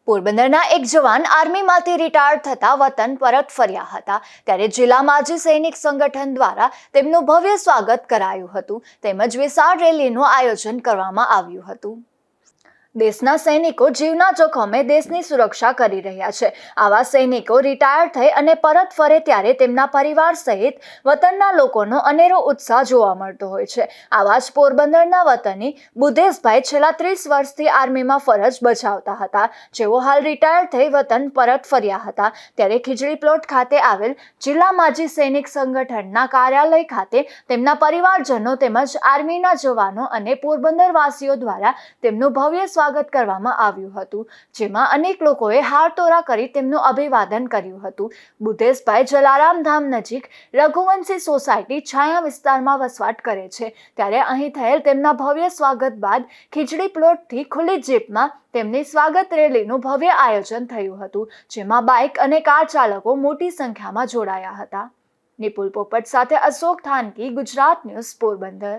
પોરબંદરના એક જવાન આર્મીમાંથી રિટાયર થતા વતન પરત ફર્યા હતા ત્યારે જિલ્લા માજી સૈનિક સંગઠન દ્વારા તેમનું ભવ્ય સ્વાગત કરાયું હતું તેમજ વિશાળ રેલીનું આયોજન કરવામાં આવ્યું હતું। દેશના સૈનિકો જીવના જોખમે દેશની સુરક્ષા કરી રહ્યા છે। આવા સૈનિકો રિટાયર થઈ અને પરત ફરે ત્યારે તેમના પરિવાર સહિત વતનના લોકોનો અનેરો ઉત્સાહ જોવા મળતો હોય છે। આવા જ પોરબંદરના વતની બુધેશભાઈ છેલ્લા 30 વર્ષથી આર્મીમાં ફરજ બજાવતા હતા, જેઓ હાલ રિટાયર થઈ વતન પરત ફર્યા હતા ત્યારે ખીજડી પ્લોટ ખાતે આવેલ જિલ્લા માજી સૈનિક સંગઠનના કાર્યાલય ખાતે તેમના પરિવારજનો તેમજ આર્મીના જવાનો અને પોરબંદરવાસીઓ દ્વારા તેમનું ભવ્ય સ્વાગત કરવામાં આવ્યું હતું, જેમાં અનેક લોકોએ હારતોરા કરી તેમનું અભિવાદન કર્યું હતું। બુધેશભાઈ જલારામ ધામ નજીક રઘુવંશી સોસાયટી છાયા વિસ્તારમાં વસવાટ કરે છે ત્યારે અહીં થયેલ તેમના ભવ્ય સ્વાગત બાદ ખીજડી પ્લોટથી ખુલ્લી જીપમાં તેમની સ્વાગત રેલીનું ભવ્ય આયોજન થયું હતું, જેમાં બાઇક અને કાર ચાલકો મોટી સંખ્યામાં જોડાયા હતા। નિપુલ પોપટ સાથે અશોક થાનકી, ગુજરાત ન્યૂઝ, પોરબંદર।